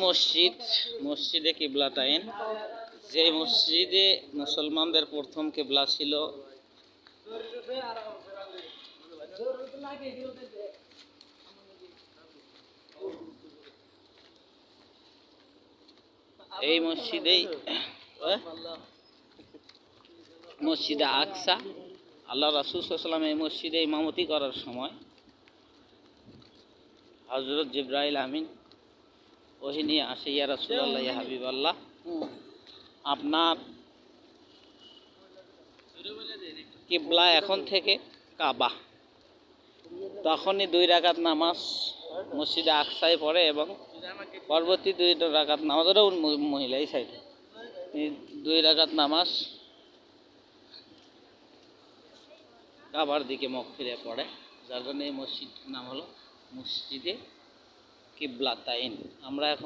মসজিদ মসজিদে কিবলাতাইন, যে মসজিদে মুসলমানদের প্রথম কিবলা ছিল এই মসজিদেই মসজিদে আকসা। আল্লাহ রাসূল সাল্লাল্লাহু আলাইহি ওয়াসাল্লাম এই মসজিদে ইমামতি করার সময় হযরত জিবরাইল আমিন ওহী নিয়ে আসে, ইয়া রাসূলুল্লাহ, ইয়া হাবিবাল্লাহ, আপনার কিবলা এখন থেকে কাবা। তখনই 2 রাকাত নামাজ মসজিদে আকসায় পড়ে এবং পরবর্তী 2 রাকাত নামাজ, ওটা মহিলা এই সাইডে 2 রাকাত নামাজ কাবার দিকে মুখ ফিরে পড়ে, যার জন্য এই মসজিদ নাম হলো মসজিদে কিবলাতাইন। আমরা এখন